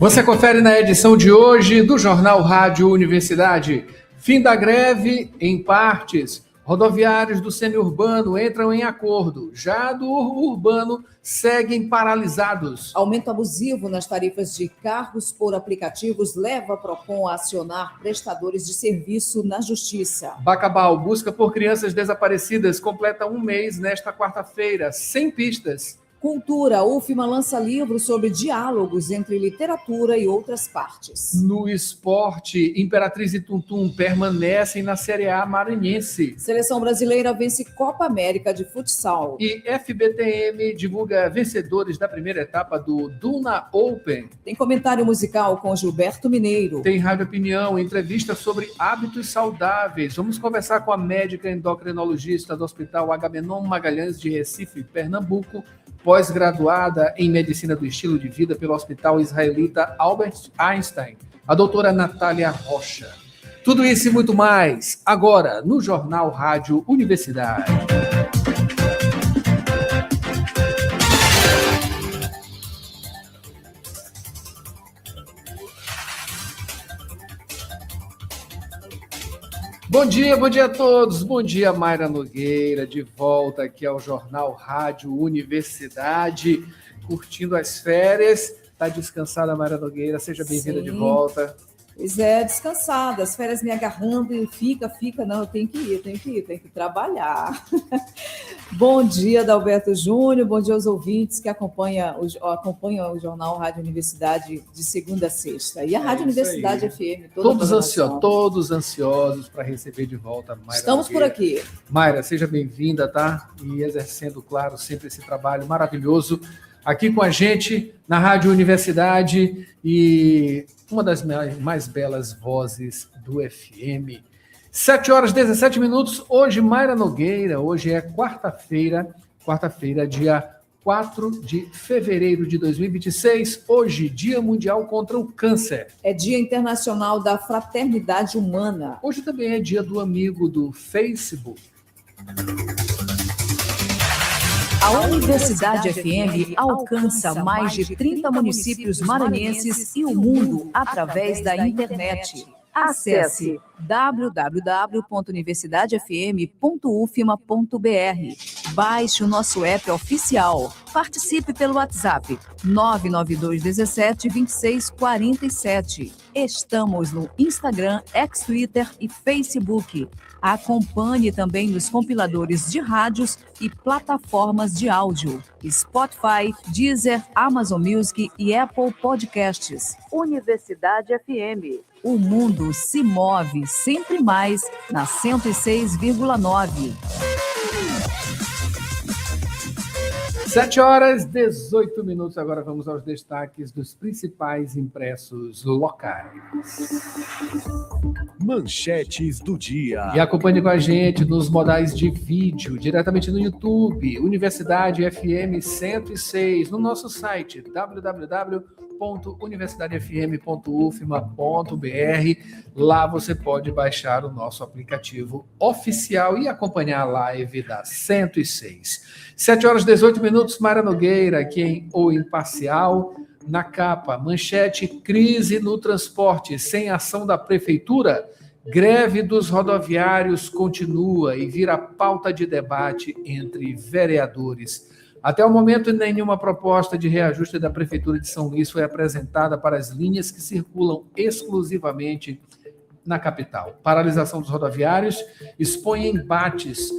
Você confere na edição de hoje do Jornal Rádio Universidade. Fim da greve em partes. Rodoviários do semiurbano entram em acordo. Já do urbano seguem paralisados. Aumento abusivo nas tarifas de carros por aplicativos leva a Procon a acionar prestadores de serviço na Justiça. Bacabal, busca por crianças desaparecidas, completa um mês nesta quarta-feira, sem pistas. Cultura, UFMA lança livro sobre diálogos entre literatura e outras partes. No esporte, Imperatriz e Tuntum permanecem na Série A maranhense. Seleção brasileira vence Copa América de futsal. E FBTM divulga vencedores da primeira etapa do Duna Open. Tem comentário musical com Gilberto Mineiro. Tem Rádio Opinião, entrevista sobre hábitos saudáveis. Vamos conversar com a médica endocrinologista do Hospital Agamenon Magalhães de Recife, Pernambuco, pós-graduada em Medicina do Estilo de Vida pelo Hospital Israelita Albert Einstein, a doutora Natália Rocha. Tudo isso e muito mais, agora no Jornal Rádio Universidade. Bom dia a todos. Bom dia, Mayra Nogueira, de volta aqui ao Jornal Rádio Universidade, curtindo as férias. Está descansada, Mayra Nogueira? Seja bem-vinda de volta. Pois é, descansada, as férias me agarrando e fica, não, eu tenho que trabalhar. Bom dia, Adalberto Júnior, bom dia aos ouvintes que acompanham o Jornal Rádio Universidade de segunda a sexta. E a Rádio Universidade FM. Todos ansiosos para receber de volta a Mayra Estamos Nogueira. Por aqui. Mayra, seja bem-vinda, tá? E exercendo, claro, sempre esse trabalho maravilhoso aqui com a gente na Rádio Universidade e uma das mais belas vozes do FM. 7h17, hoje Mayra Nogueira, hoje é quarta-feira, dia 4 de fevereiro de 2026, hoje Dia Mundial contra o Câncer. É Dia Internacional da Fraternidade Humana. Hoje também é dia do amigo do Facebook. A Universidade FM alcança mais de 30 municípios maranhenses e o mundo através da internet. Acesse www.universidadefm.ufma.br. Baixe o nosso app oficial. Participe pelo WhatsApp 992 17 26 47. Estamos no Instagram, Twitter e Facebook. Acompanhe também nos compiladores de rádios e plataformas de áudio: Spotify, Deezer, Amazon Music e Apple Podcasts. Universidade FM. O mundo se move sempre mais na 106,9. 7h18, agora vamos aos destaques dos principais impressos locais. Manchetes do dia. E acompanhe com a gente nos modais de vídeo, diretamente no YouTube, Universidade FM 106, no nosso site www.universidadefm.ufma.br. Lá você pode baixar o nosso aplicativo oficial e acompanhar a live da 106. 7h18, Mayra Nogueira, aqui em O Imparcial. Na capa, manchete: crise no transporte, sem ação da prefeitura. Greve dos rodoviários continua e vira pauta de debate entre vereadores. Até o momento, nenhuma proposta de reajuste da Prefeitura de São Luís foi apresentada para as linhas que circulam exclusivamente na capital. Paralisação dos rodoviários expõe embates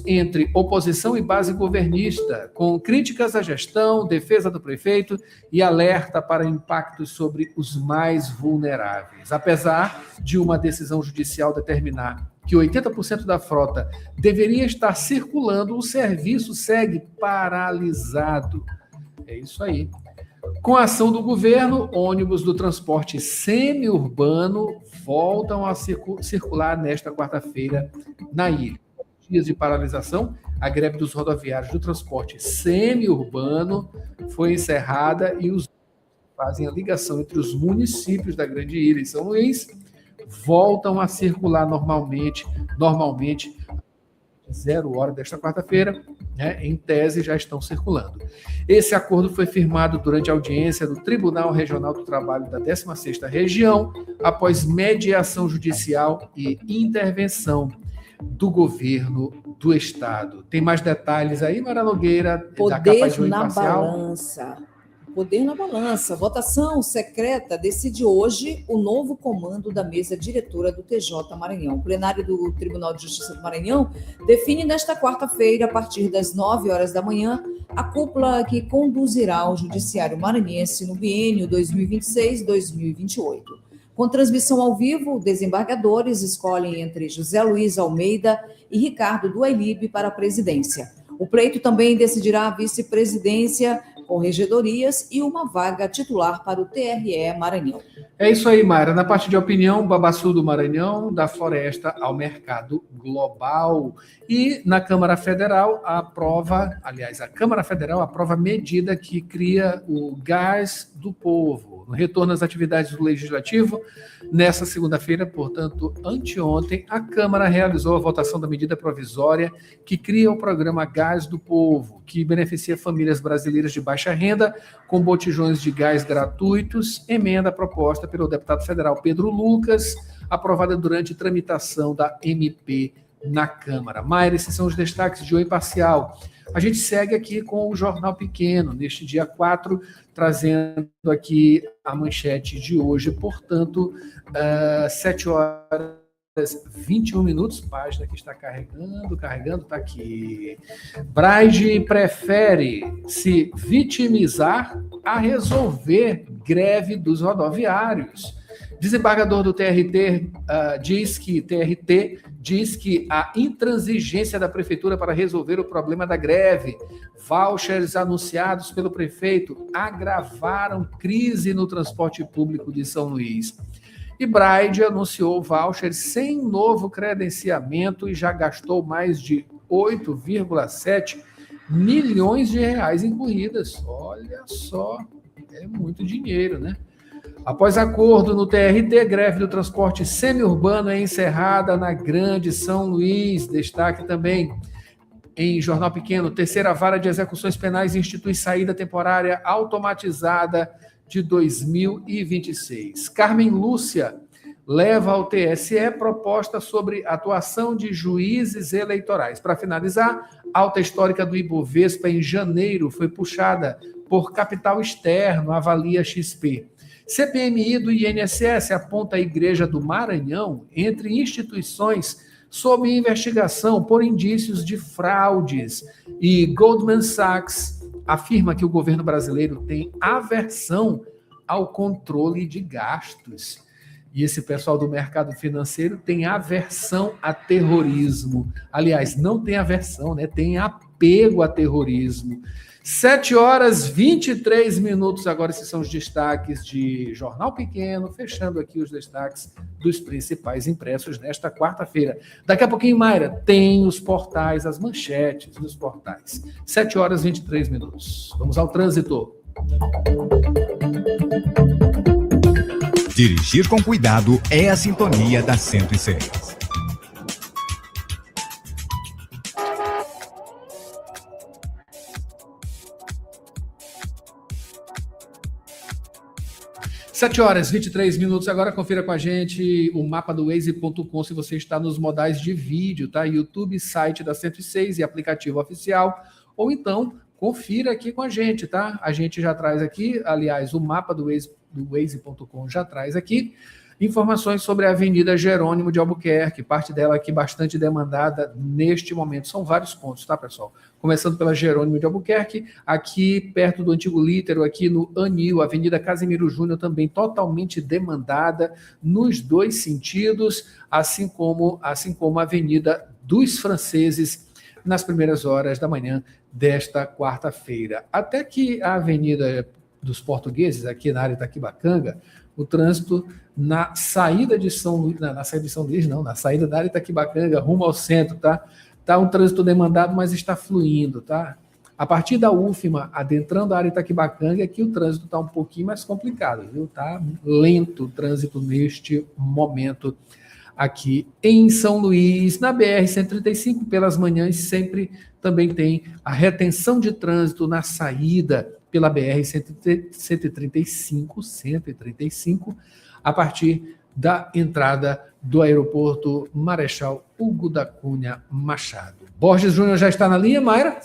entre oposição e base governista, com críticas à gestão, defesa do prefeito e alerta para impactos sobre os mais vulneráveis. Apesar de uma decisão judicial determinar que 80% da frota deveria estar circulando, o serviço segue paralisado. É isso aí. Com a ação do governo, ônibus do transporte semiurbano voltam a circular nesta quarta-feira na ilha. Dias de paralisação, a greve dos rodoviários do transporte semiurbano foi encerrada e os fazem a ligação entre os municípios da Grande Ilha e São Luís voltam a circular normalmente 0 hora desta quarta-feira, né, em tese já estão circulando. Esse acordo foi firmado durante a audiência do Tribunal Regional do Trabalho da 16ª Região, após mediação judicial e intervenção do governo do Estado. Tem mais detalhes aí, Mara Nogueira, da capa de um imparcial? Poder na balança. Votação secreta decide hoje o novo comando da mesa diretora do TJ Maranhão. O plenário do Tribunal de Justiça do Maranhão define nesta quarta-feira, a partir das 9 horas da manhã, a cúpula que conduzirá o Judiciário Maranhense no biênio 2026-2028. Com transmissão ao vivo, desembargadores escolhem entre José Luiz Almeida e Ricardo Duailib para a presidência. O pleito também decidirá a vice-presidência, corregedorias e uma vaga titular para o TRE Maranhão. É isso aí, Mayra. Na parte de opinião, Babaçu do Maranhão, da floresta ao mercado global. E na Câmara Federal, a Câmara Federal aprova a medida que cria o Gás do Povo. No retorno às atividades do Legislativo, nessa segunda-feira, portanto, anteontem, a Câmara realizou a votação da medida provisória que cria o programa Gás do Povo, que beneficia famílias brasileiras de baixa renda com botijões de gás gratuitos, emenda proposta pelo deputado federal Pedro Lucas, aprovada durante tramitação da MP na Câmara. Mayra, esses são os destaques de O Imparcial. A gente segue aqui com o Jornal Pequeno, neste dia 4, trazendo aqui a manchete de hoje, portanto, 7 horas 21 minutos, página que está carregando, está aqui. Braide prefere se vitimizar a resolver greve dos rodoviários. Desembargador do TRT diz que a intransigência da prefeitura para resolver o problema da greve, vouchers anunciados pelo prefeito agravaram crise no transporte público de São Luís. E Braide anunciou vouchers sem novo credenciamento e já gastou mais de 8,7 milhões de reais em corridas. Olha só, é muito dinheiro, né? Após acordo no TRT, greve do transporte semiurbano é encerrada na Grande São Luís. Destaque também em Jornal Pequeno, terceira vara de execuções penais institui saída temporária automatizada de 2026. Carmen Lúcia leva ao TSE proposta sobre atuação de juízes eleitorais. Para finalizar, alta histórica do Ibovespa em janeiro foi puxada por capital externo, avalia XP. CPMI do INSS aponta a Igreja do Maranhão entre instituições sob investigação por indícios de fraudes. E Goldman Sachs afirma que o governo brasileiro tem aversão ao controle de gastos. E esse pessoal do mercado financeiro tem aversão a terrorismo. Aliás, não tem aversão, né? Tem apego a terrorismo. 7 horas 23 minutos. Agora esses são os destaques de Jornal Pequeno, fechando aqui os destaques dos principais impressos nesta quarta-feira. Daqui a pouquinho, Mayra, tem os portais, as manchetes dos portais. 7 horas 23 minutos. Vamos ao trânsito. Dirigir com cuidado é a sintonia da 106. Sete horas 23 minutos. Agora confira com a gente o mapa do Waze.com se você está nos modais de vídeo, tá? YouTube, site da 106 e aplicativo oficial. Ou então, confira aqui com a gente, tá? A gente já traz aqui, aliás, o mapa do Waze.com já traz aqui informações sobre a Avenida Jerônimo de Albuquerque, parte dela aqui bastante demandada neste momento. São vários pontos, tá, pessoal? Começando pela Jerônimo de Albuquerque, aqui perto do antigo Lítero, aqui no Anil, Avenida Casimiro Júnior também totalmente demandada nos dois sentidos, assim como a Avenida dos Franceses, nas primeiras horas da manhã desta quarta-feira. Até que a Avenida dos Portugueses, aqui na área de Itaquibacanga, o trânsito na saída de São Luís, na saída da área de Itaquibacanga, rumo ao centro, tá? Tá um trânsito demandado, mas está fluindo, tá? A partir da UFMA, adentrando a área de Itaquibacanga, aqui o trânsito está um pouquinho mais complicado, viu? Tá lento o trânsito neste momento aqui em São Luís. Na BR-135, pelas manhãs, sempre também tem a retenção de trânsito na saída pela BR-135, a partir da entrada do aeroporto Marechal Hugo da Cunha Machado. Borges Júnior já está na linha, Mayra?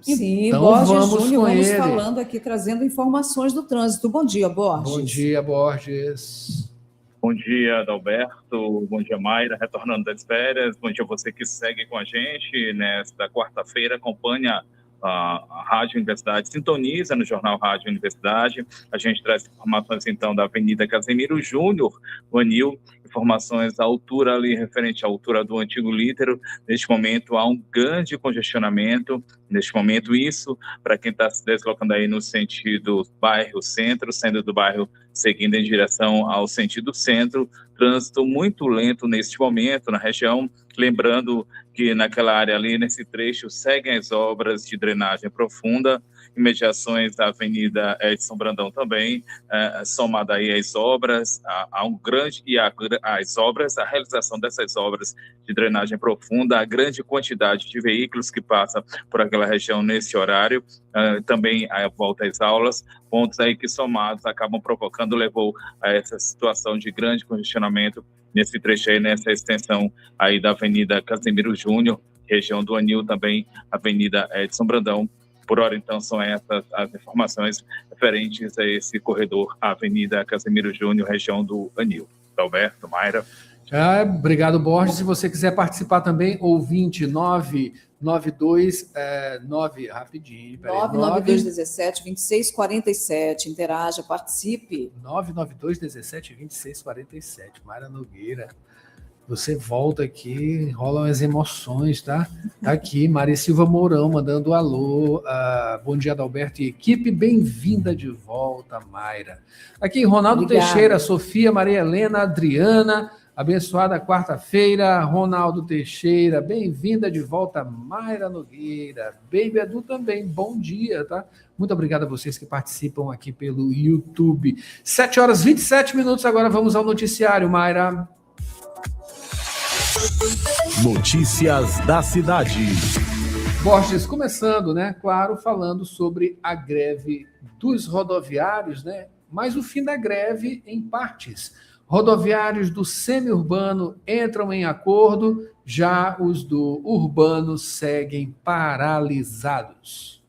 Sim, Então, Borges vamos Júnior, com vamos ele. falando aqui, trazendo informações do trânsito. Bom dia, Borges. Bom dia, Borges. Bom dia, Adalberto. Bom dia, Mayra, retornando das férias. Bom dia a você que segue com a gente nesta quarta-feira, acompanha a Rádio Universidade, sintoniza no Jornal Rádio Universidade. A gente traz informações, então, da Avenida Casemiro Júnior, o Anil, informações à altura ali, referente à altura do antigo Lítero. Neste momento, há um grande congestionamento. Neste momento, isso, para quem está se deslocando aí no sentido bairro centro, saindo do bairro, seguindo em direção ao sentido centro, trânsito muito lento neste momento na região, lembrando que naquela área ali, nesse trecho, seguem as obras de drenagem profunda, imediações da Avenida Edson Brandão também, somada aí às obras, há um grande, e as obras, a realização dessas obras de drenagem profunda, a grande quantidade de veículos que passam por aquela região nesse horário, também a volta às aulas, pontos aí que somados acabam provocando, levou a essa situação de grande congestionamento nesse trecho aí, nessa extensão aí da Avenida Casemiro Júnior, região do Anil também, Avenida Edson Brandão. Por hora, então, são essas as informações referentes a esse corredor, a Avenida Casemiro Júnior, região do Anil. Alberto, Mayra. Obrigado, Borges. Se você quiser participar também, ouvinte 992, rapidinho, peraí. 99217-2647, interaja, participe. 99217-2647, Mayra Nogueira. Você volta aqui, rolam as emoções, tá? Tá aqui, Maria Silva Mourão mandando alô. Bom dia, Adalberto e equipe. Bem-vinda de volta, Mayra. Aqui, Ronaldo Teixeira, Sofia, Maria Helena, Adriana. Abençoada quarta-feira, Ronaldo Teixeira. Bem-vinda de volta, Mayra Nogueira. Baby Edu também, bom dia, tá? Muito obrigado a vocês que participam aqui pelo YouTube. 7h27, agora vamos ao noticiário, Mayra. Notícias da cidade. Borges, começando, né? Claro, falando sobre a greve dos rodoviários, né? Mas o fim da greve em partes. Rodoviários do semiurbano entram em acordo, já os do urbano seguem paralisados.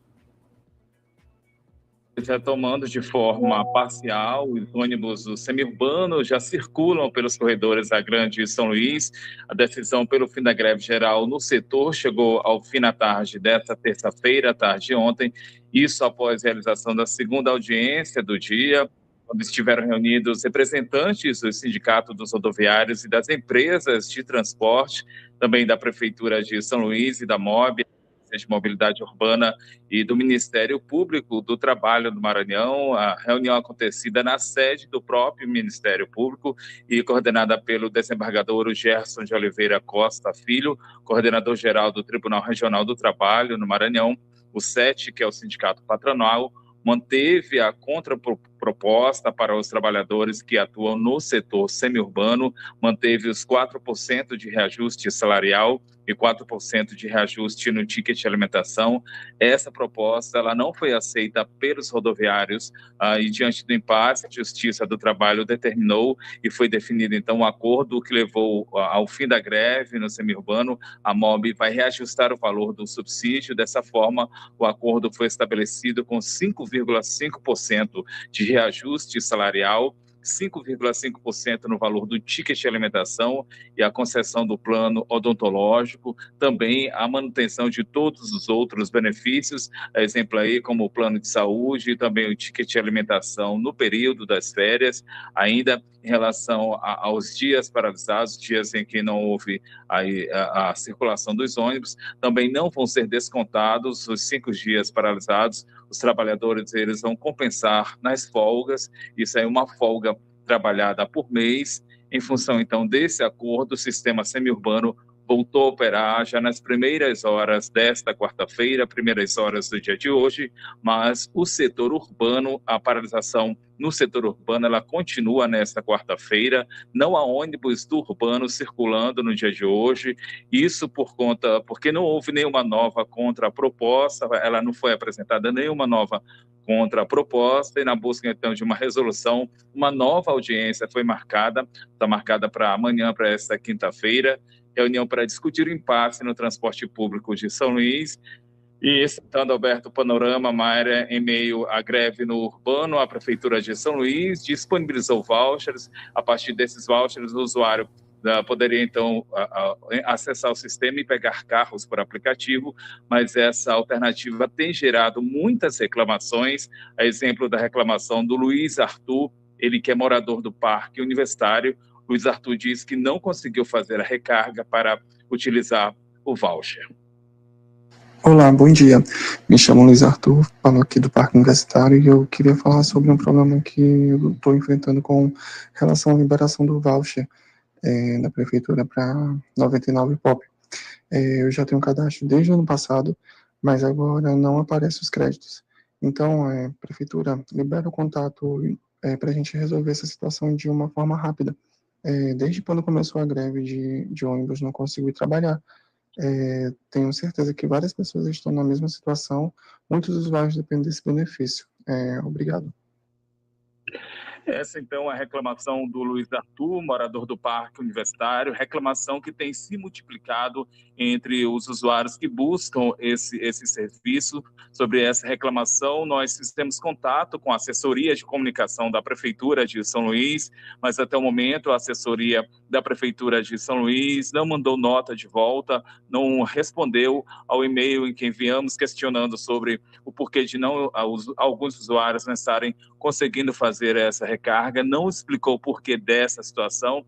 Retomando de forma parcial, os ônibus do semiurbano já circulam pelos corredores da Grande São Luís. A decisão pelo fim da greve geral no setor chegou ao fim da tarde desta terça-feira, tarde de ontem, isso após a realização da segunda audiência do dia, quando estiveram reunidos representantes do Sindicato dos Rodoviários e das empresas de transporte, também da Prefeitura de São Luís e da MOB, de Mobilidade Urbana e do Ministério Público do Trabalho do Maranhão, a reunião acontecida na sede do próprio Ministério Público e coordenada pelo desembargador Gerson de Oliveira Costa Filho, coordenador-geral do Tribunal Regional do Trabalho no Maranhão. O SET, que é o Sindicato Patronal, manteve a contraproposta para os trabalhadores que atuam no setor semiurbano, manteve os 4% de reajuste salarial e 4% de reajuste no ticket de alimentação. Essa proposta ela não foi aceita pelos rodoviários e, diante do impasse, a Justiça do Trabalho determinou e foi definido, então, um acordo que levou ao fim da greve no semiurbano. A MOB vai reajustar o valor do subsídio. Dessa forma, o acordo foi estabelecido com 5,5% de reajuste salarial, 5,5% no valor do ticket de alimentação e a concessão do plano odontológico, também a manutenção de todos os outros benefícios, exemplo aí como o plano de saúde e também o ticket de alimentação no período das férias. Ainda em relação aos dias paralisados, dias em que não houve a circulação dos ônibus, também não vão ser descontados os 5 dias paralisados. Os trabalhadores eles vão compensar nas folgas. Isso é uma folga trabalhada por mês. Em função, então, desse acordo, o sistema semiurbano voltou a operar já nas primeiras horas desta quarta-feira, primeiras horas do dia de hoje, mas o setor urbano, a paralisação no setor urbano, ela continua nesta quarta-feira, não há ônibus do urbano circulando no dia de hoje, isso porque não houve nenhuma nova contraproposta, ela não foi apresentada nenhuma nova contraproposta, e na busca então de uma resolução, uma nova audiência foi marcada, está marcada para amanhã, para esta quinta-feira, reunião para discutir o impasse no transporte público de São Luís. E citando Alberto Panorama, Mayra, em meio à greve no urbano, a Prefeitura de São Luís disponibilizou vouchers. A partir desses vouchers, o usuário poderia, então, acessar o sistema e pegar carros por aplicativo, mas essa alternativa tem gerado muitas reclamações, a exemplo da reclamação do Luiz Arthur, ele que é morador do Parque Universitário. Luiz Arthur diz que não conseguiu fazer a recarga para utilizar o voucher. Olá, bom dia. Me chamo Luiz Arthur, falo aqui do Parque Universitário e eu queria falar sobre um problema que eu estou enfrentando com relação à liberação do voucher da Prefeitura para 99 Pop. Eu já tenho um cadastro desde o ano passado, mas agora não aparecem os créditos. Então, Prefeitura, libera o contato para a gente resolver essa situação de uma forma rápida. Desde quando começou a greve de ônibus, não consigo ir trabalhar. Tenho certeza que várias pessoas estão na mesma situação, muitos usuários dependem desse benefício. Obrigado. Essa, então, é a reclamação do Luiz Arthur, morador do Parque Universitário, reclamação que tem se multiplicado entre os usuários que buscam esse serviço. Sobre essa reclamação, nós fizemos contato com a assessoria de comunicação da Prefeitura de São Luís, mas até o momento a assessoria da Prefeitura de São Luís não mandou nota de volta, não respondeu ao e-mail em que enviamos questionando sobre o porquê de alguns usuários não estarem conseguindo fazer essa recarga, não explicou o porquê dessa situação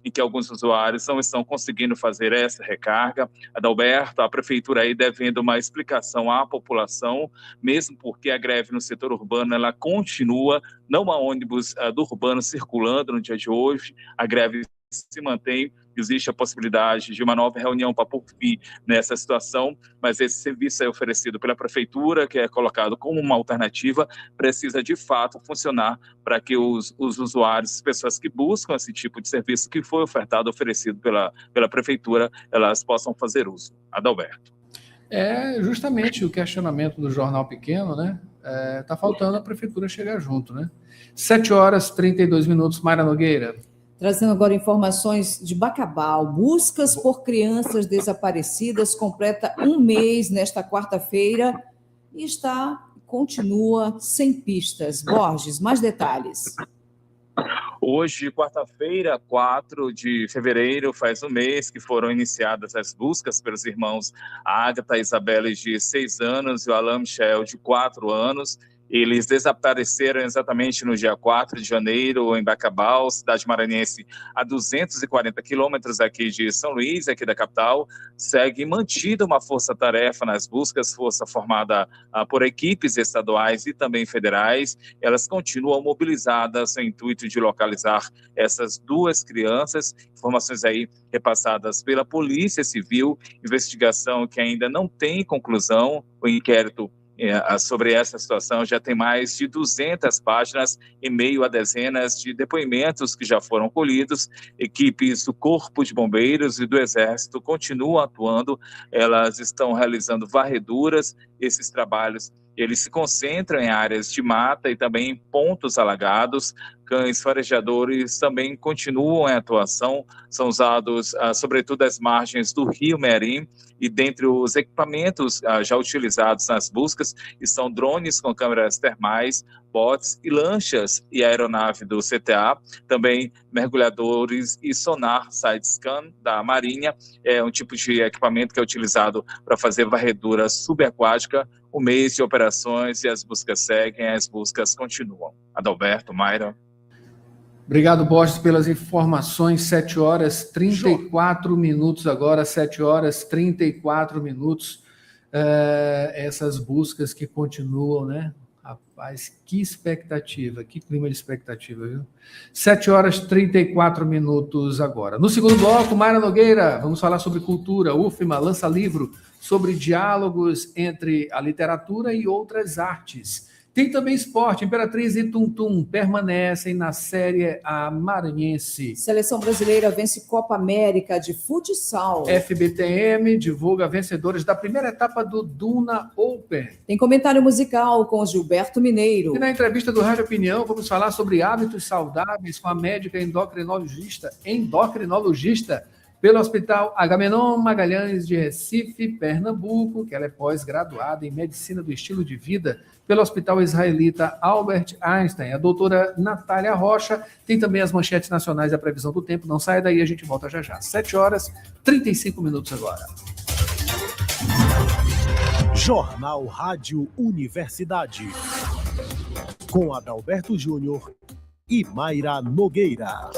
em que alguns usuários não estão conseguindo fazer essa recarga. Adalberto, a Prefeitura aí devendo uma explicação à população, mesmo porque a greve no setor urbano ela continua, não há ônibus do urbano circulando no dia de hoje, a greve se mantém, existe a possibilidade de uma nova reunião para por fim nessa situação, mas esse serviço é oferecido pela Prefeitura, que é colocado como uma alternativa, precisa de fato funcionar para que os usuários, as pessoas que buscam esse tipo de serviço que foi oferecido pela Prefeitura, elas possam fazer uso. Adalberto. É justamente o questionamento do Jornal Pequeno, né? Tá faltando a Prefeitura chegar junto, né? 7h32, Mayra Nogueira. Trazendo agora informações de Bacabal. Buscas por crianças desaparecidas completa um mês nesta quarta-feira e continua sem pistas. Borges, mais detalhes. Hoje, quarta-feira, 4 de fevereiro, faz um mês que foram iniciadas as buscas pelos irmãos Agatha e Isabelle, de 6 anos, e o Alain Michel, de 4 anos. Eles desapareceram exatamente no dia 4 de janeiro, em Bacabal, cidade maranhense, a 240 quilômetros aqui de São Luís, aqui da capital. Segue mantida uma força-tarefa nas buscas, força formada por equipes estaduais e também federais. Elas continuam mobilizadas no intuito de localizar essas duas crianças. Informações aí repassadas pela Polícia Civil, investigação que ainda não tem conclusão, o inquérito sobre essa situação já tem mais de 200 páginas, em meio a dezenas de depoimentos que já foram colhidos. Equipes do Corpo de Bombeiros e do Exército continuam atuando, elas estão realizando varreduras. Esses trabalhos eles se concentram em áreas de mata e também em pontos alagados. Cães farejadores também continuam em atuação, são usados sobretudo às margens do Rio Merim, e dentre os equipamentos já utilizados nas buscas estão drones com câmeras termais, botes e lanchas e a aeronave do CTA, também mergulhadores e sonar side-scan da Marinha, é um tipo de equipamento que é utilizado para fazer varredura subaquática. O mês de operações e as buscas seguem, as buscas continuam. Adalberto, Mayra. Obrigado, Borges, pelas informações. 7h34 agora, 7h34. Essas buscas que continuam, né? Rapaz, que expectativa, que clima de expectativa, viu? 7h34 agora. No segundo bloco, Mayra Nogueira, vamos falar sobre cultura. UFMA lança livro sobre diálogos entre a literatura e outras artes. Tem também esporte. Imperatriz e Tum Tum permanecem na Série A maranhense. Seleção brasileira vence Copa América de futsal. FBTM divulga vencedores da primeira etapa do Duna Open. Tem comentário musical com Gilberto Mineiro. E na entrevista do Rádio Opinião, vamos falar sobre hábitos saudáveis com a médica endocrinologista pelo Hospital Agamenon Magalhães de Recife, Pernambuco, que ela é pós-graduada em Medicina do Estilo de Vida pelo Hospital Israelita Albert Einstein. A doutora Natália Rocha tem também as manchetes nacionais e a previsão do tempo. Não saia daí, a gente volta já já. 7h35 agora. Jornal Rádio Universidade, com Adalberto Júnior e Mayra Nogueira.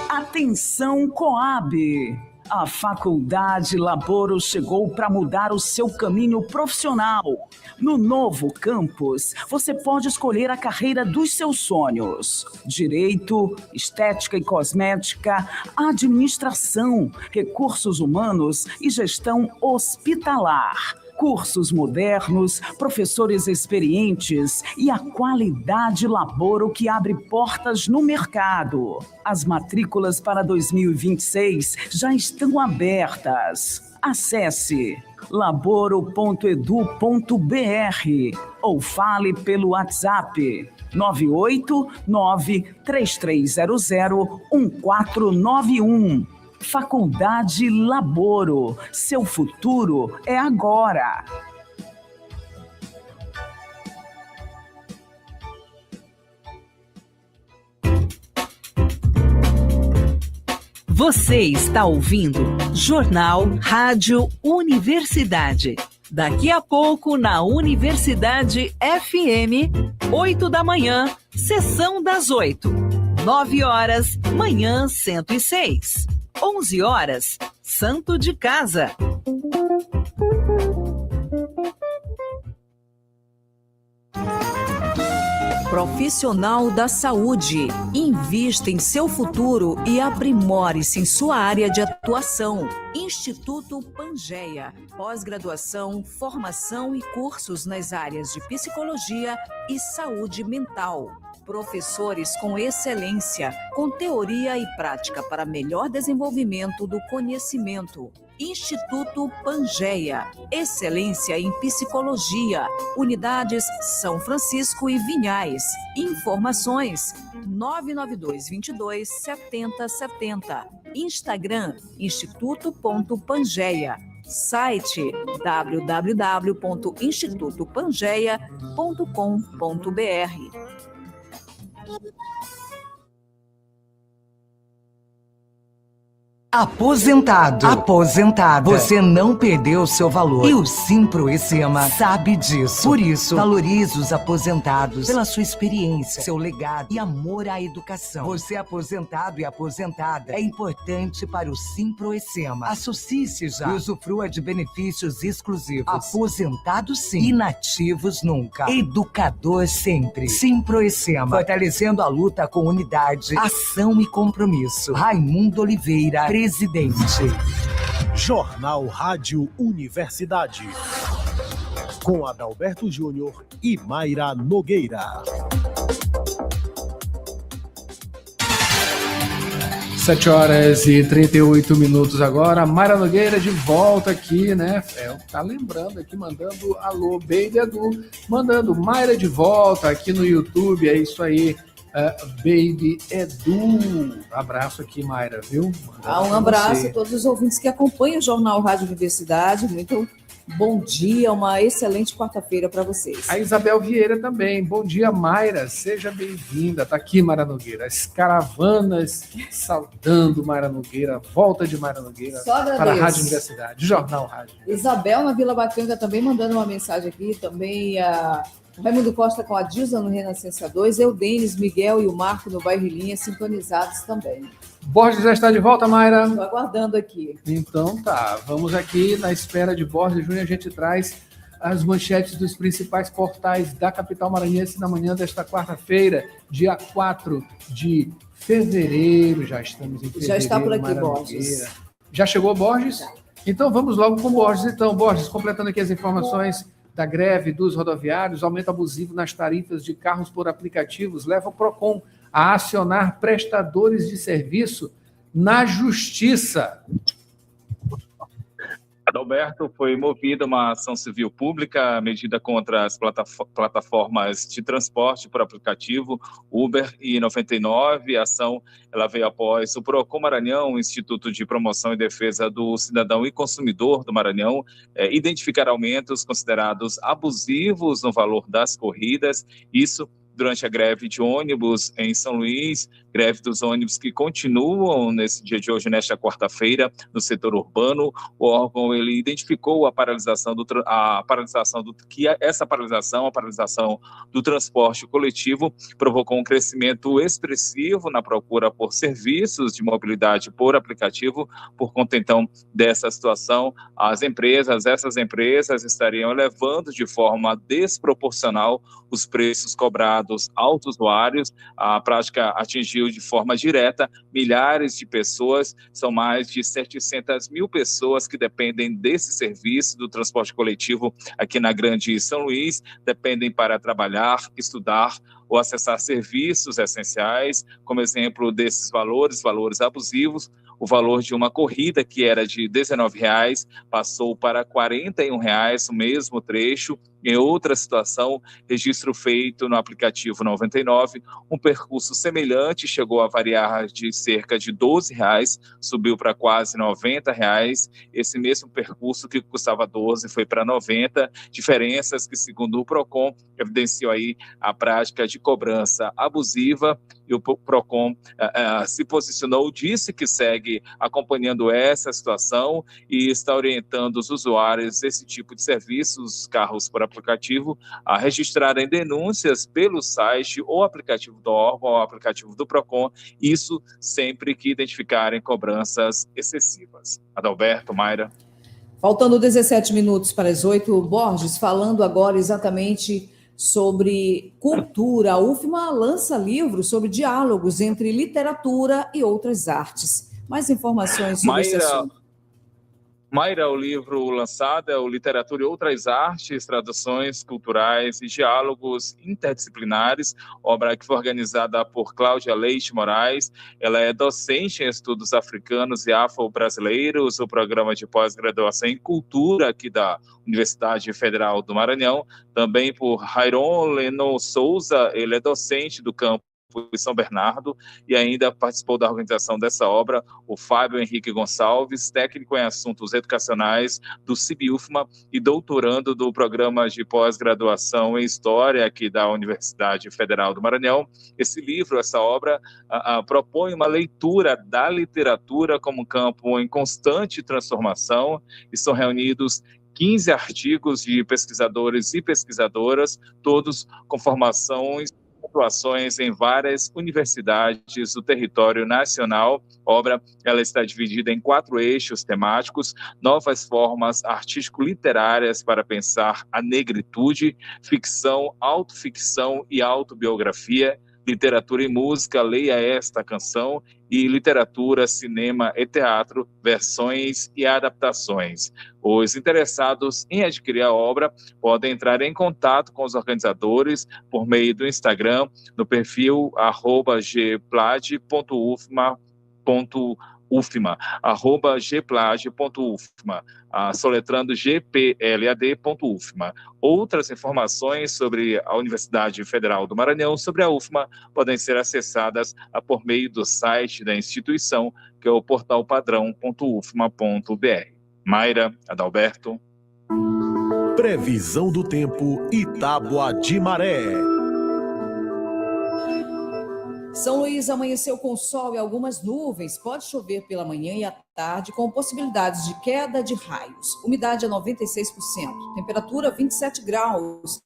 Atenção, Coab! A Faculdade Laboro chegou para mudar o seu caminho profissional. No novo campus, você pode escolher a carreira dos seus sonhos: Direito, Estética e Cosmética, Administração, Recursos Humanos e Gestão Hospitalar. Cursos modernos, professores experientes e a qualidade Laboro que abre portas no mercado. As matrículas para 2026 já estão abertas. Acesse laboro.edu.br ou fale pelo WhatsApp 989-3300-1491. Faculdade Laboro, seu futuro é agora. Você está ouvindo Jornal Rádio Universidade. Daqui a pouco na Universidade FM, 8 da manhã, sessão das 8. 9 horas, manhã 106. 11 horas, Santo de Casa. Profissional da saúde. Invista em seu futuro e aprimore-se em sua área de atuação. Instituto Pangeia. Pós-graduação, formação e cursos nas áreas de psicologia e saúde mental. Professores com excelência, com teoria e prática para melhor desenvolvimento do conhecimento. Instituto Pangeia. Excelência em psicologia. Unidades São Francisco e Vinhais. Informações 992227070. Instagram instituto.pangeia. Site www.institutopangeia.com.br. Aposentado, aposentada, você não perdeu seu valor. E o Simproecema sabe disso. Por isso, valorize os aposentados pela sua experiência, seu legado e amor à educação. Você aposentado e aposentada é importante para o Simproecema. Associe-se já e usufrua de benefícios exclusivos. Aposentado sim, inativos nunca. Educador sempre. Simproecema, fortalecendo a luta com unidade, ação e compromisso. Raimundo Oliveira, presidente. Jornal Rádio Universidade, com Adalberto Júnior e Mayra Nogueira. 7h38 agora. Mayra Nogueira de volta aqui, né? Tá lembrando aqui, mandando alô, Baby Edu, mandando Mayra de volta aqui no YouTube, é isso aí. Baby Edu. Abraço aqui, Mayra, viu? Um abraço a todos os ouvintes que acompanham o Jornal Rádio Universidade. Muito bom dia, uma excelente quarta-feira para vocês. A Isabel Vieira também. Bom dia, Mayra. Seja bem-vinda. Tá aqui, Mayra Nogueira. As caravanas saudando Mayra Nogueira. Volta de Mayra Nogueira para a Rádio Universidade. Jornal Rádio. Isabel na Vila Bacanga também mandando uma mensagem aqui. Também a Raimundo Costa com a Dilza no Renascença 2, Eudenis, Miguel e o Marco no Bairro Linha sintonizados também. Borges já está de volta, Mayra? Estou aguardando aqui. Então tá, vamos aqui na espera de Borges Júnior, a gente traz as manchetes dos principais portais da capital maranhense na manhã desta quarta-feira, dia 4 de fevereiro. Já estamos em fevereiro. Já está por aqui, Mayra Borges. Nogueira. Já chegou, Borges? Então vamos logo com Borges. Então, Borges, completando aqui as informações da greve dos rodoviários, aumento abusivo nas tarifas de carros por aplicativos leva o PROCON a acionar prestadores de serviço na Justiça. Adalberto, foi movida uma ação civil pública, medida contra as plataformas de transporte por aplicativo, Uber e 99. A ação ela veio após o PROCON Maranhão, o Instituto de Promoção e Defesa do Cidadão e Consumidor do Maranhão, identificar aumentos considerados abusivos no valor das corridas. Isso durante a greve de ônibus em São Luís, greve dos ônibus que continuam nesse dia de hoje, nesta quarta-feira, no setor urbano. O órgão ele identificou a paralisação do transporte coletivo provocou um crescimento expressivo na procura por serviços de mobilidade por aplicativo. Por conta então dessa situação, essas empresas estariam elevando de forma desproporcional os preços cobrados aos usuários. A prática atingiu de forma direta milhares de pessoas, são mais de 700 mil pessoas que dependem desse serviço do transporte coletivo aqui na Grande São Luís, dependem para trabalhar, estudar ou acessar serviços essenciais. Como exemplo desses valores abusivos, o valor de uma corrida que era de R$19 passou para R$41 o mesmo trecho. Em outra situação, registro feito no aplicativo 99, um percurso semelhante chegou a variar de cerca de R$12, subiu para quase R$90. Esse mesmo percurso que custava R$12 foi para R$90, diferenças que, segundo o PROCON, evidenciam aí a prática de cobrança abusiva. E o PROCON se posicionou, disse que segue acompanhando essa situação e está orientando os usuários desse tipo de serviços, carros por aplicativo, a registrarem denúncias pelo site ou aplicativo do órgão ou aplicativo do PROCON, isso sempre que identificarem cobranças excessivas. Adalberto, Mayra. Faltando 17 minutos para as 8, Borges, falando agora exatamente sobre cultura. A UFMA lança livros sobre diálogos entre literatura e outras artes. Mais informações sobre esse assunto. Mayra, o livro lançado é o Literatura e Outras Artes, Traduções Culturais e Diálogos Interdisciplinares, obra que foi organizada por Cláudia Leite Moraes. Ela é docente em estudos africanos e afro-brasileiros, o programa de pós-graduação em cultura aqui da Universidade Federal do Maranhão. Também por Rairon Leno Souza, ele é docente do campo de São Bernardo, e ainda participou da organização dessa obra o Fábio Henrique Gonçalves, técnico em assuntos educacionais do CIB-UFMA e doutorando do programa de pós-graduação em História aqui da Universidade Federal do Maranhão. Esse livro, essa obra, propõe uma leitura da literatura como um campo em constante transformação, e são reunidos 15 artigos de pesquisadores e pesquisadoras, todos com formações atuações em várias universidades do território nacional. A obra ela está dividida em 4 eixos temáticos: novas formas artístico-literárias para pensar a negritude, ficção, autoficção e autobiografia, literatura e música, leia esta canção, e literatura, cinema e teatro, versões e adaptações. Os interessados em adquirir a obra podem entrar em contato com os organizadores por meio do Instagram, no perfil @gplad.ufma, gplad.ufma, soletrando gplad.ufma. Outras informações sobre a Universidade Federal do Maranhão, sobre a UFMA, podem ser acessadas por meio do site da instituição, que é o portalpadrão.ufma.br. Mayra, Adalberto. Previsão do tempo e tábua de maré. São Luís amanheceu com sol e algumas nuvens. Pode chover pela manhã e à tarde, com possibilidades de queda de raios. Umidade é 96%. Temperatura 27 graus.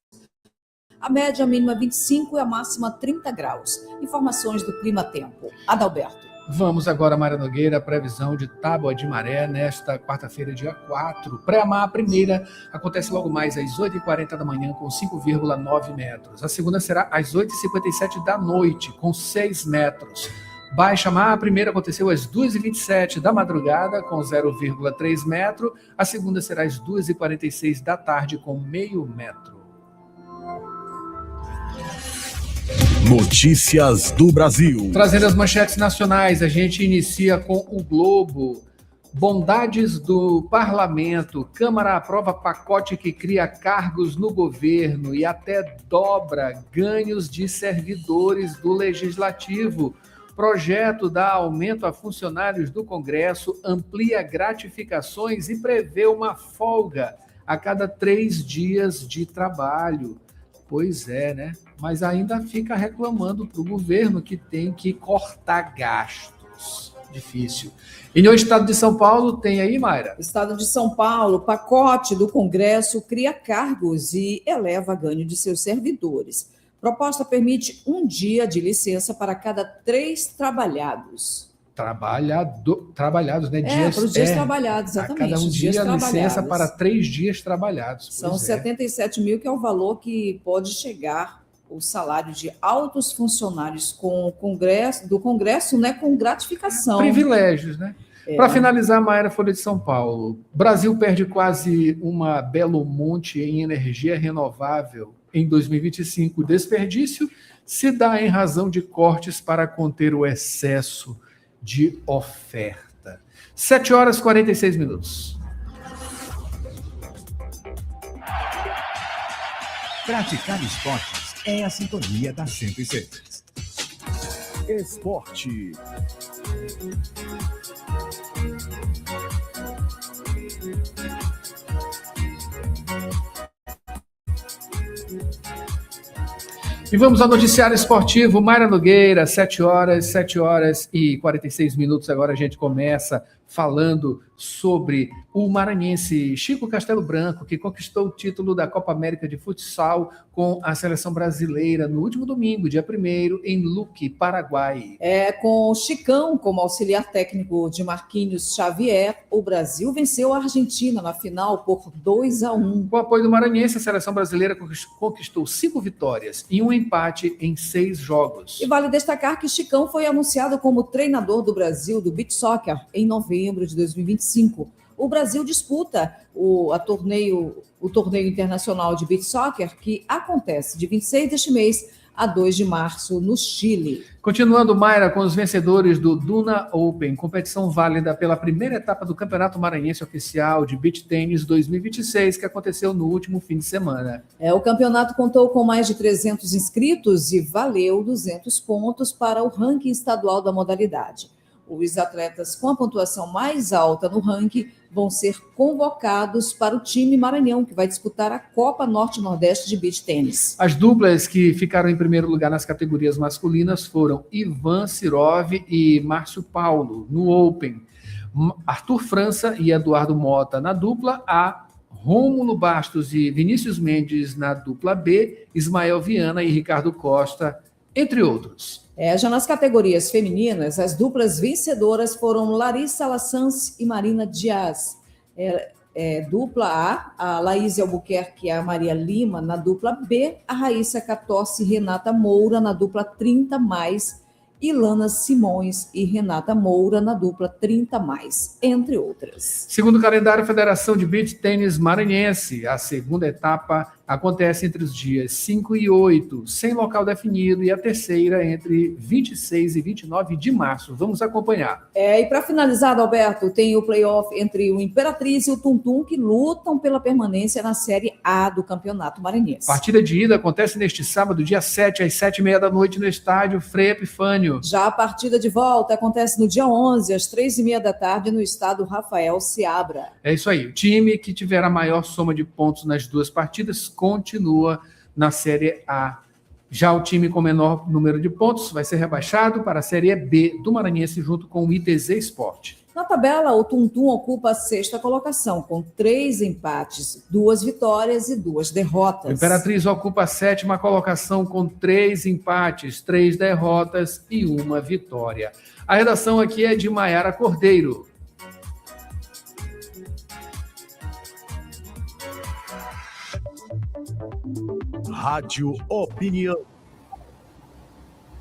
A média mínima 25 e a máxima 30 graus. Informações do Clima Tempo. Adalberto. Vamos agora, Mária Nogueira, a previsão de tábua de maré nesta quarta-feira, dia 4. Pré-mar, a primeira acontece logo mais às 8h40 da manhã, com 5,9 metros. A segunda será às 8h57 da noite, com 6 metros. Baixa mar, a primeira aconteceu às 2h27 da madrugada, com 0,3 metro. A segunda será às 2h46 da tarde, com meio metro. Notícias do Brasil. Trazendo as manchetes nacionais, a gente inicia com o Globo. Bondades do parlamento. Câmara aprova pacote que cria cargos no governo e até dobra ganhos de servidores do legislativo. Projeto dá aumento a funcionários do Congresso, amplia gratificações e prevê uma folga a cada 3 dias de trabalho. Pois é, né? Mas ainda fica reclamando para o governo que tem que cortar gastos. Difícil. E no estado de São Paulo, tem aí, Mayra? Estado de São Paulo, pacote do Congresso cria cargos e eleva ganho de seus servidores. Proposta permite 1 dia de licença para cada 3 trabalhados. Trabalhados, né? Para os dias trabalhados, exatamente. A cada 1 dia, licença para 3 dias trabalhados. São 77 mil, que é o valor que pode chegar o salário de altos funcionários do Congresso, né, com gratificação. Privilégios, né? Para finalizar, Mayra, Folha de São Paulo. Brasil perde quase uma Belo Monte em energia renovável em 2025. O desperdício se dá em razão de cortes para conter o excesso de oferta. 7h46. Praticar esportes é a sintonia da 106. Esporte. E vamos ao noticiário esportivo. Mayra Nogueira, 7h46. Agora a gente começa falando sobre o maranhense Chico Castelo Branco, que conquistou o título da Copa América de Futsal com a seleção brasileira no último domingo, dia 1º, em Luque, Paraguai. Com o Chicão como auxiliar técnico de Marquinhos Xavier, o Brasil venceu a Argentina na final por 2-1. Com o apoio do maranhense, a seleção brasileira conquistou 5 vitórias e 1 empate em 6 jogos. E vale destacar que Chicão foi anunciado como treinador do Brasil do Beach Soccer em novembro de 2025. O Brasil disputa o torneio internacional de Beach Soccer, que acontece de 26 deste mês a 2 de março, no Chile. Continuando, Mayra, com os vencedores do Duna Open, competição válida pela primeira etapa do Campeonato Maranhense Oficial de Beach Tênis 2026, que aconteceu no último fim de semana. O campeonato contou com mais de 300 inscritos e valeu 200 pontos para o ranking estadual da modalidade. Os atletas com a pontuação mais alta no ranking vão ser convocados para o time Maranhão, que vai disputar a Copa Norte-Nordeste de Beach Tênis. As duplas que ficaram em primeiro lugar nas categorias masculinas foram Ivan Sirov e Márcio Paulo, no Open. Arthur França e Eduardo Mota na dupla A, Rômulo Bastos e Vinícius Mendes na dupla B, Ismael Viana e Ricardo Costa, entre outros. Já nas categorias femininas, as duplas vencedoras foram Larissa Lassans e Marina Dias. Dupla A Laís Albuquerque e a Maria Lima na dupla B, a Raíssa Catossi e Renata Moura na dupla 30+, Ilana Simões e Renata Moura na dupla 30+, entre outras. Segundo o calendário Federação de Beach Tênis Maranhense, a segunda etapa acontece entre os dias 5 e 8, sem local definido, e a terceira entre 26 e 29 de março. Vamos acompanhar. E para finalizar, Adalberto, tem o playoff entre o Imperatriz e o Tuntum, que lutam pela permanência na Série A do Campeonato Maranhense. Partida de ida acontece neste sábado, dia 7, às 7h30 da noite, no estádio Frei Epifânio. Já a partida de volta acontece no dia 11, às 3h30 da tarde, no estádio Rafael Seabra. É isso aí. O time que tiver a maior soma de pontos nas 2 partidas continua na Série A. Já o time com menor número de pontos vai ser rebaixado para a Série B do Maranhense, junto com o ITZ Sport. Na tabela, o Tum Tum ocupa a 6ª colocação, com 3 empates, 2 vitórias e 2 derrotas. A Imperatriz ocupa a 7ª colocação com 3 empates, 3 derrotas e 1 vitória. A redação aqui é de Maiara Cordeiro. Rádio Opinião.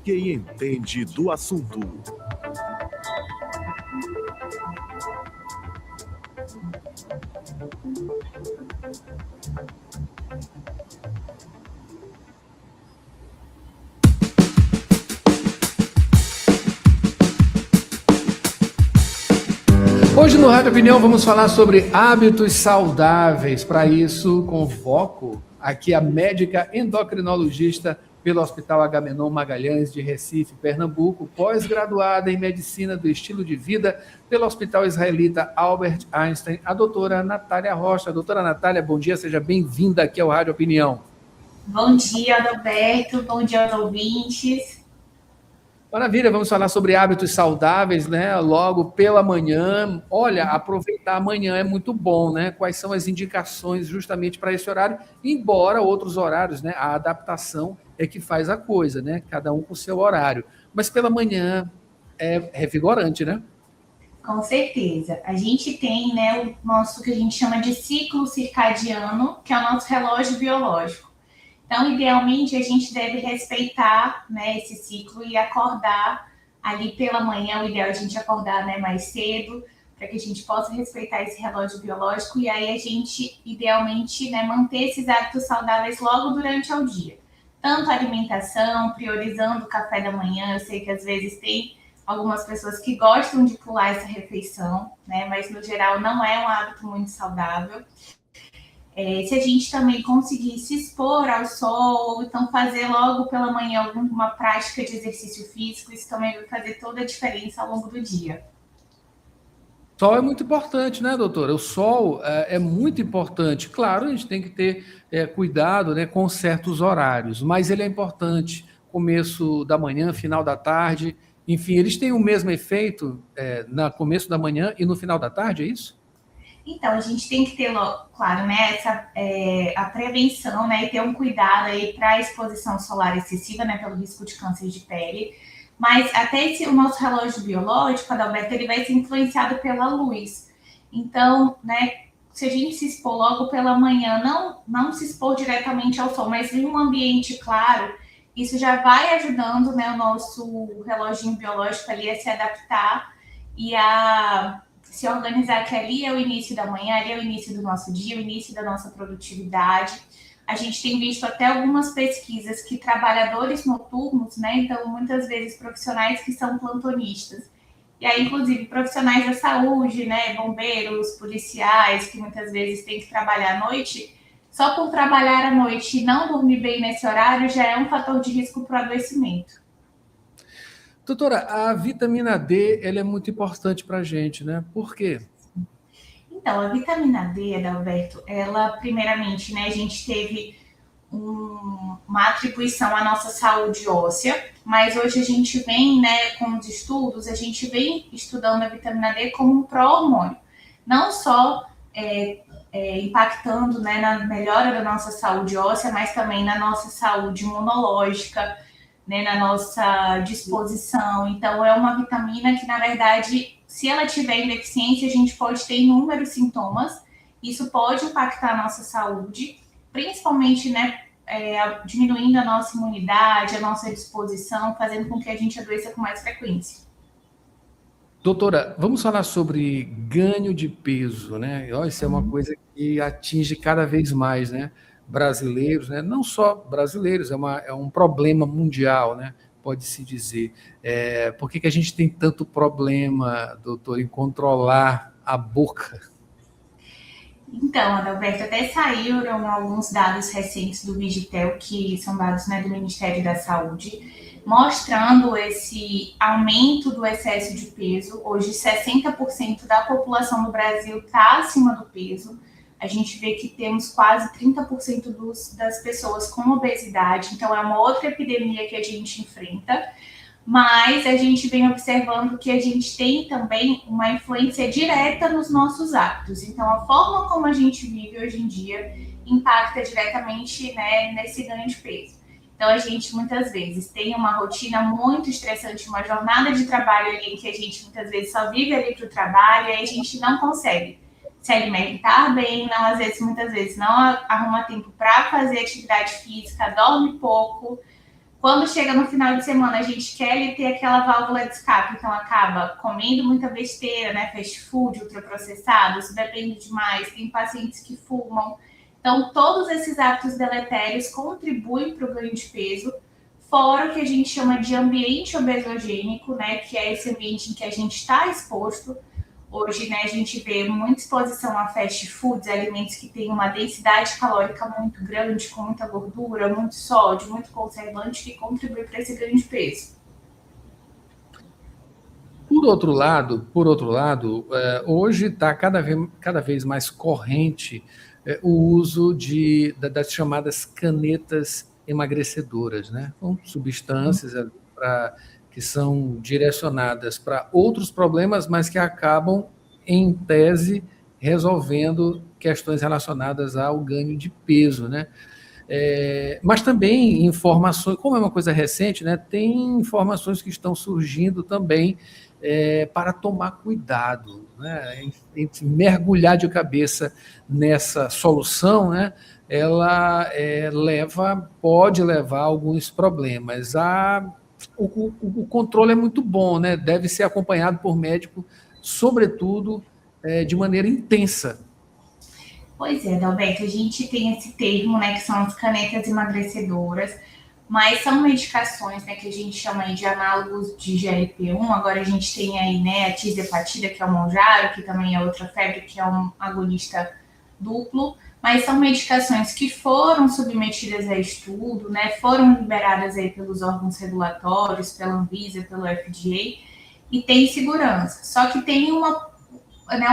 Quem entende do assunto. Hoje no Rádio Opinião vamos falar sobre hábitos saudáveis. Para isso, convoco aqui a médica endocrinologista pelo Hospital Agamenon Magalhães de Recife, Pernambuco, pós-graduada em Medicina do Estilo de Vida pelo Hospital Israelita Albert Einstein, a doutora Natália Rocha. Doutora Natália, bom dia, seja bem-vinda aqui ao Rádio Opinião. Bom dia, Adalberto, bom dia aos ouvintes. Maravilha, vamos falar sobre hábitos saudáveis, né? Logo pela manhã. Olha, aproveitar amanhã é muito bom, né? Quais são as indicações justamente para esse horário? Embora outros horários, né? A adaptação é que faz a coisa, né? Cada um com o seu horário. Mas pela manhã é revigorante, né? Com certeza. A gente tem, né, o nosso que a gente chama de ciclo circadiano, que é o nosso relógio biológico. Então, idealmente, a gente deve respeitar, né, esse ciclo e acordar ali pela manhã. O ideal é a gente acordar, né, mais cedo, para que a gente possa respeitar esse relógio biológico. E aí a gente, idealmente, né, manter esses hábitos saudáveis logo durante o dia. Tanto a alimentação, priorizando o café da manhã. Eu sei que às vezes tem algumas pessoas que gostam de pular essa refeição, né, mas no geral não é um hábito muito saudável. Se a gente também conseguir se expor ao sol, ou então fazer logo pela manhã alguma prática de exercício físico, isso também vai fazer toda a diferença ao longo do dia. O sol é muito importante, né, doutora? O sol é muito importante. Claro, a gente tem que ter cuidado, né, com certos horários, mas ele é importante. Começo da manhã, final da tarde, enfim, eles têm o mesmo efeito no começo da manhã e no final da tarde, é isso? Então, a gente tem que ter, claro, né, a prevenção, né, e ter um cuidado aí para a exposição solar excessiva, né, pelo risco de câncer de pele. Mas até o nosso relógio biológico, Adalberto, ele vai ser influenciado pela luz. Então, né, se a gente se expor logo pela manhã, não se expor diretamente ao sol, mas em um ambiente claro, isso já vai ajudando, né, o nosso reloginho biológico ali a se adaptar e a se organizar, que ali é o início da manhã, ali é o início do nosso dia, o início da nossa produtividade. A gente tem visto até algumas pesquisas que trabalhadores noturnos, né, então muitas vezes profissionais que são plantonistas, e aí inclusive profissionais da saúde, né, bombeiros, policiais, que muitas vezes têm que trabalhar à noite, só por trabalhar à noite e não dormir bem nesse horário já é um fator de risco para o adoecimento. Doutora, a vitamina D ela é muito importante para a gente, né? Por quê? Então, a vitamina D, Adalberto, ela, primeiramente, né, a gente teve uma atribuição à nossa saúde óssea, mas hoje a gente vem, né, com os estudos, a gente vem estudando a vitamina D como um pró-hormônio, não só impactando, né, na melhora da nossa saúde óssea, mas também na nossa saúde imunológica, né, na nossa disposição. Então, é uma vitamina que, na verdade, se ela tiver em deficiência, a gente pode ter inúmeros sintomas. Isso pode impactar a nossa saúde, principalmente, né, diminuindo a nossa imunidade, a nossa disposição, fazendo com que a gente adoeça com mais frequência. Doutora, vamos falar sobre ganho de peso, né? Isso é uma coisa que atinge cada vez mais, né? Brasileiros, né? Não só brasileiros, é um problema mundial, né? Pode-se dizer. Por que a gente tem tanto problema, doutor, em controlar a boca? Então, Adalberto, até saíram alguns dados recentes do Vigitel, que são dados, né, do Ministério da Saúde, mostrando esse aumento do excesso de peso. Hoje, 60% da população do Brasil está acima do peso. A gente vê que temos quase 30% das pessoas com obesidade, então é uma outra epidemia que a gente enfrenta. mas a gente vem observando que a gente tem também uma influência direta nos nossos hábitos. Então, a forma como a gente vive hoje em dia impacta diretamente, né, nesse ganho de peso. Então, a gente muitas vezes tem uma rotina muito estressante, uma jornada de trabalho ali que a gente muitas vezes só vive ali para o trabalho, e aí a gente não consegue se alimentar bem, não, às vezes, muitas vezes não arruma tempo para fazer atividade física, dorme pouco. Quando chega no final de semana, a gente quer ter aquela válvula de escape, então acaba comendo muita besteira, né? Fast food, ultraprocessados, bebendo demais, tem pacientes que fumam. Então, todos esses hábitos deletérios contribuem para o ganho de peso, fora o que a gente chama de ambiente obesogênico, né? Que é esse ambiente em que a gente está exposto. Hoje, né, a gente vê muita exposição a fast foods, alimentos que têm uma densidade calórica muito grande, com muita gordura, muito sódio, muito conservante, que contribui para esse ganho de peso. Por outro lado, hoje está cada vez mais corrente o uso das chamadas canetas emagrecedoras, né? Com substâncias que são direcionadas para outros problemas, mas que acabam, em tese, resolvendo questões relacionadas ao ganho de peso, né? Mas também informações, como é uma coisa recente, né, tem informações que estão surgindo também para tomar cuidado, né, mergulhar de cabeça nessa solução, né, ela pode levar a alguns problemas. O controle é muito bom, né? Deve ser acompanhado por médico, sobretudo de maneira intensa. Pois é, Adalberto, a gente tem esse termo, né, que são as canetas emagrecedoras, mas são medicações, né, que a gente chama aí de análogos de GLP-1. Agora a gente tem aí, né, a tirzepatida, que é o Mounjaro, que também é outra febre, que é um agonista duplo, mas são medicações que foram submetidas a estudo, né, foram liberadas aí pelos órgãos regulatórios, pela Anvisa, pelo FDA, e tem segurança. Só que tem um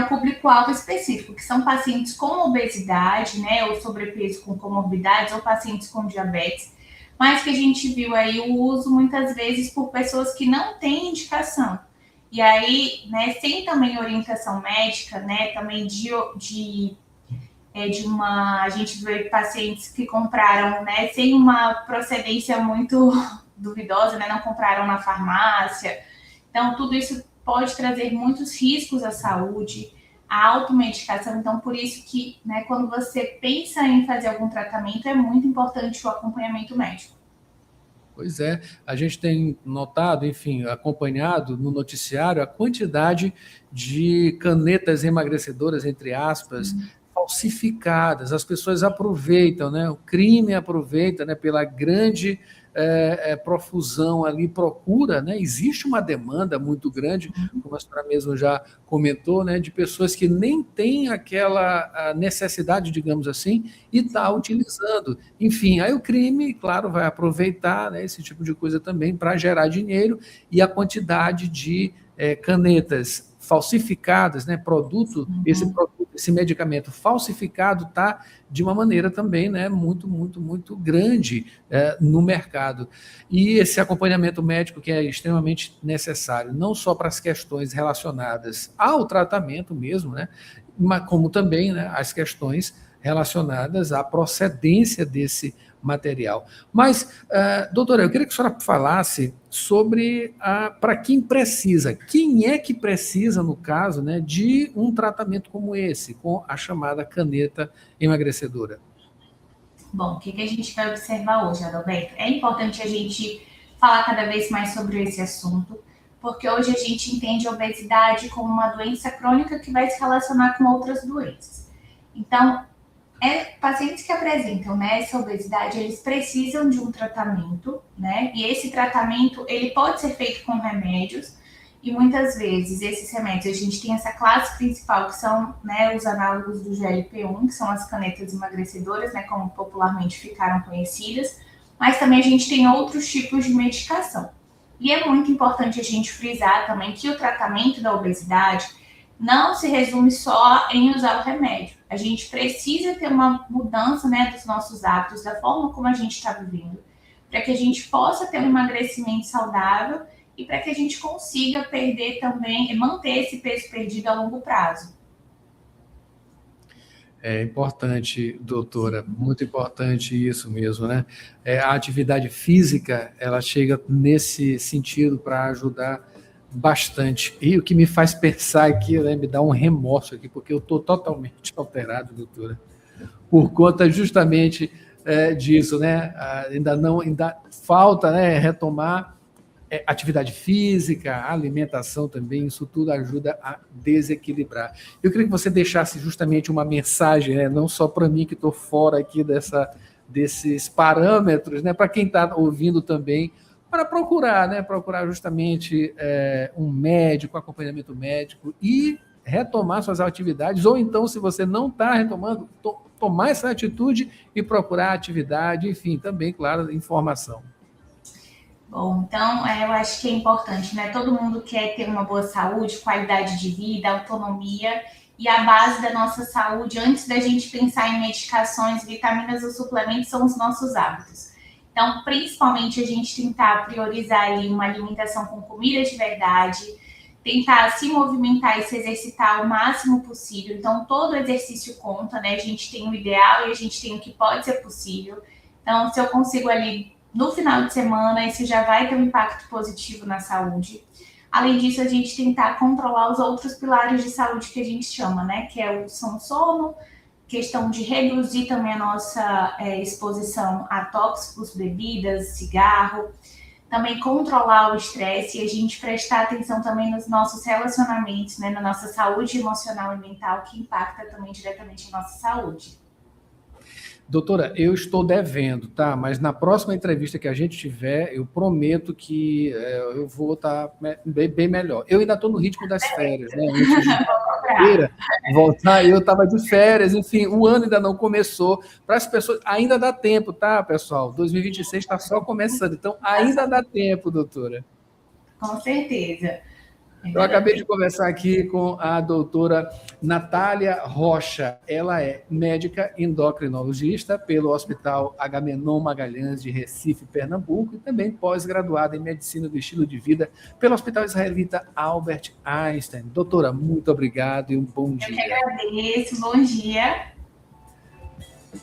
público-alvo específico, que são pacientes com obesidade, né, ou sobrepeso com comorbidades, ou pacientes com diabetes, mas que a gente viu aí o uso muitas vezes por pessoas que não têm indicação. E aí, né, sem também orientação médica, né, também a gente vê pacientes que compraram, né, sem uma procedência muito duvidosa, né, não compraram na farmácia. Então, tudo isso pode trazer muitos riscos à saúde, à automedicação. Então, por isso que, né, quando você pensa em fazer algum tratamento, é muito importante o acompanhamento médico. Pois é, a gente tem notado, enfim, acompanhado no noticiário a quantidade de canetas emagrecedoras, entre aspas, falsificadas. As pessoas aproveitam, né? O crime aproveita, né, pela grande profusão ali, procura, né? Existe uma demanda muito grande, como a senhora mesmo já comentou, né, de pessoas que nem têm aquela necessidade, digamos assim, e está utilizando. Enfim, aí o crime, claro, vai aproveitar, né, esse tipo de coisa também para gerar dinheiro, e a quantidade de canetas falsificadas, né, esse medicamento falsificado está de uma maneira também, né, muito, muito, muito grande no mercado. E esse acompanhamento médico que é extremamente necessário, não só para as questões relacionadas ao tratamento mesmo, né, mas como também, né, as questões relacionadas à procedência desse material. Mas, doutora, eu queria que a senhora falasse sobre para quem precisa. Quem é que precisa, no caso, né, de um tratamento como esse, com a chamada caneta emagrecedora? Bom, o que a gente vai observar hoje, Adalberto? É importante a gente falar cada vez mais sobre esse assunto, porque hoje a gente entende a obesidade como uma doença crônica que vai se relacionar com outras doenças. Então, pacientes que apresentam, né, essa obesidade, eles precisam de um tratamento, né, e esse tratamento, ele pode ser feito com remédios, e muitas vezes esses remédios, a gente tem essa classe principal, que são, né, os análogos do GLP-1, que são as canetas emagrecedoras, né, como popularmente ficaram conhecidas, mas também a gente tem outros tipos de medicação. E é muito importante a gente frisar também que o tratamento da obesidade não se resume só em usar o remédio. A gente precisa ter uma mudança, né, dos nossos hábitos, da forma como a gente está vivendo, para que a gente possa ter um emagrecimento saudável e para que a gente consiga perder também, manter esse peso perdido a longo prazo. É importante, doutora, muito importante isso mesmo, né? A atividade física, ela chega nesse sentido para ajudar bastante. E o que me faz pensar aqui, né, me dá um remorso aqui, porque eu estou totalmente alterado, doutora, por conta justamente disso, né? Ainda falta, né, retomar atividade física, alimentação também, isso tudo ajuda a desequilibrar. Eu queria que você deixasse justamente uma mensagem, né, não só para mim que estou fora aqui desses parâmetros, né, para quem está ouvindo também, para procurar justamente um médico, acompanhamento médico e retomar suas atividades, ou então, se você não está retomando, tomar essa atitude e procurar atividade, enfim, também, claro, informação. Bom, então, eu acho que é importante, né? Todo mundo quer ter uma boa saúde, qualidade de vida, autonomia, e a base da nossa saúde, antes da gente pensar em medicações, vitaminas ou suplementos, são os nossos hábitos. Então, principalmente, a gente tentar priorizar ali uma alimentação com comida de verdade, tentar se movimentar e se exercitar o máximo possível. Então, todo exercício conta, né? A gente tem o ideal e a gente tem o que pode ser possível. Então, se eu consigo ali no final de semana, isso já vai ter um impacto positivo na saúde. Além disso, a gente tentar controlar os outros pilares de saúde que a gente chama, né? Que é o sono, questão de reduzir também a nossa exposição a tóxicos, bebidas, cigarro. Também controlar o estresse e a gente prestar atenção também nos nossos relacionamentos, né? Na nossa saúde emocional e mental, que impacta também diretamente a nossa saúde. Doutora, eu estou devendo, tá? Mas na próxima entrevista que a gente tiver, eu prometo que eu vou estar bem melhor. Eu ainda estou no ritmo das férias, né? Antes de voltar, eu estava de férias, enfim, o ano ainda não começou. Para as pessoas, ainda dá tempo, tá, pessoal? 2026 está só começando, então ainda dá tempo, doutora. Com certeza. Eu acabei de conversar aqui com a doutora Natália Rocha. Ela é médica endocrinologista pelo Hospital Agamenon Magalhães de Recife, Pernambuco, e também pós-graduada em Medicina do Estilo de Vida pelo Hospital Israelita Albert Einstein. Doutora, muito obrigado e um bom dia. Eu que agradeço, bom dia.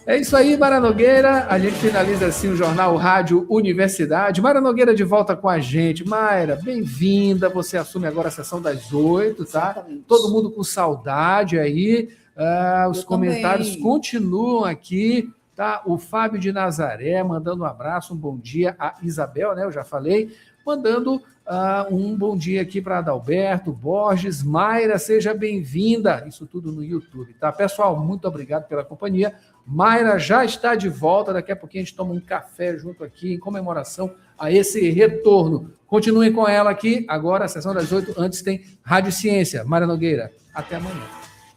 É isso aí, Mara Nogueira. A gente finaliza assim o jornal Rádio Universidade. Mara Nogueira de volta com a gente. Mayra, bem-vinda. Você assume agora a sessão das 8, tá? Exatamente. Todo mundo com saudade aí. Os comentários também continuam aqui, tá? O Fábio de Nazaré mandando um abraço, um bom dia. A Isabel, né? Eu já falei. Mandando um bom dia aqui para Adalberto Borges. Mayra, seja bem-vinda. Isso tudo no YouTube, tá? Pessoal, muito obrigado pela companhia. Mayra já está de volta. Daqui a pouquinho a gente toma um café junto aqui em comemoração a esse retorno. Continuem com ela aqui. Agora, a sessão das 8. Antes tem Rádio Ciência. Mayra Nogueira, até amanhã.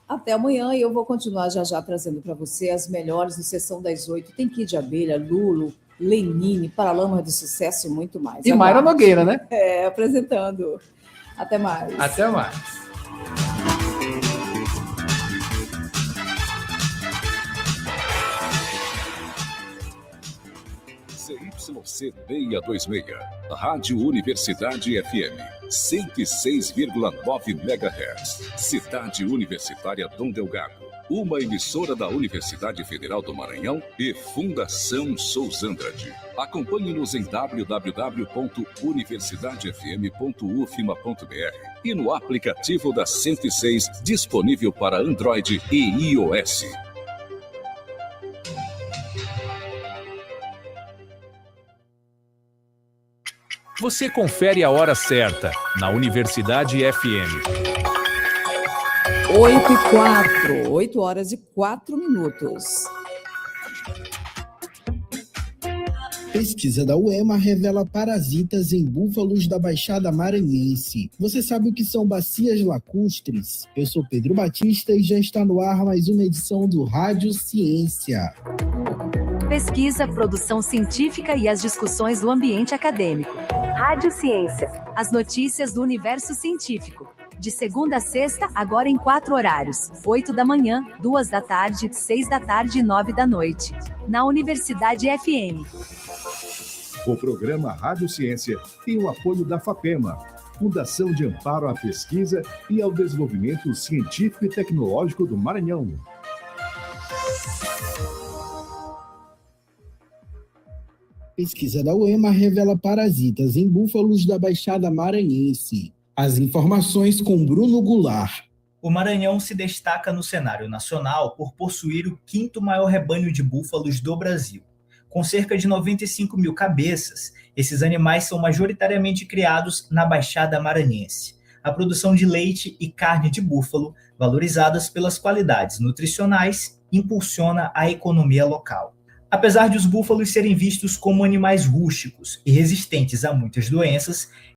Até amanhã, e eu vou continuar já trazendo para você as melhores no Sessão das 8. Tem Kid Abelha, Lulo, Lenine, Paralamas do Sucesso e muito mais. E Mayra Nogueira, né? Apresentando. Até mais. Até mais. ZYC 626, Rádio Universidade FM, 106,9 MHz, Cidade Universitária Dom Delgado, uma emissora da Universidade Federal do Maranhão e Fundação Sousandrade. Acompanhe-nos em www.universidadefm.ufma.br e no aplicativo da 106, disponível para Android e iOS. Você confere a hora certa na Universidade FM. 8h04, 8 horas e 4 minutos. Pesquisa da UEMA revela parasitas em búfalos da Baixada Maranhense. Você sabe o que são bacias lacustres? Eu sou Pedro Batista e já está no ar mais uma edição do Rádio Ciência. Pesquisa, produção científica e as discussões do ambiente acadêmico. Rádio Ciência. As notícias do universo científico. De segunda a sexta, agora em 4 horários. 8 da manhã, 2 da tarde, 6 da tarde e 9 da noite. Na Universidade FM. O programa Rádio Ciência tem o apoio da FAPEMA, Fundação de Amparo à Pesquisa e ao Desenvolvimento Científico e Tecnológico do Maranhão. Pesquisa da UEMA revela parasitas em búfalos da Baixada Maranhense. As informações com Bruno Goulart. O Maranhão se destaca no cenário nacional por possuir o 5º maior rebanho de búfalos do Brasil. Com cerca de 95 mil cabeças, esses animais são majoritariamente criados na Baixada Maranhense. A produção de leite e carne de búfalo, valorizadas pelas qualidades nutricionais, impulsiona a economia local. Apesar de os búfalos serem vistos como animais rústicos e resistentes a muitas doenças,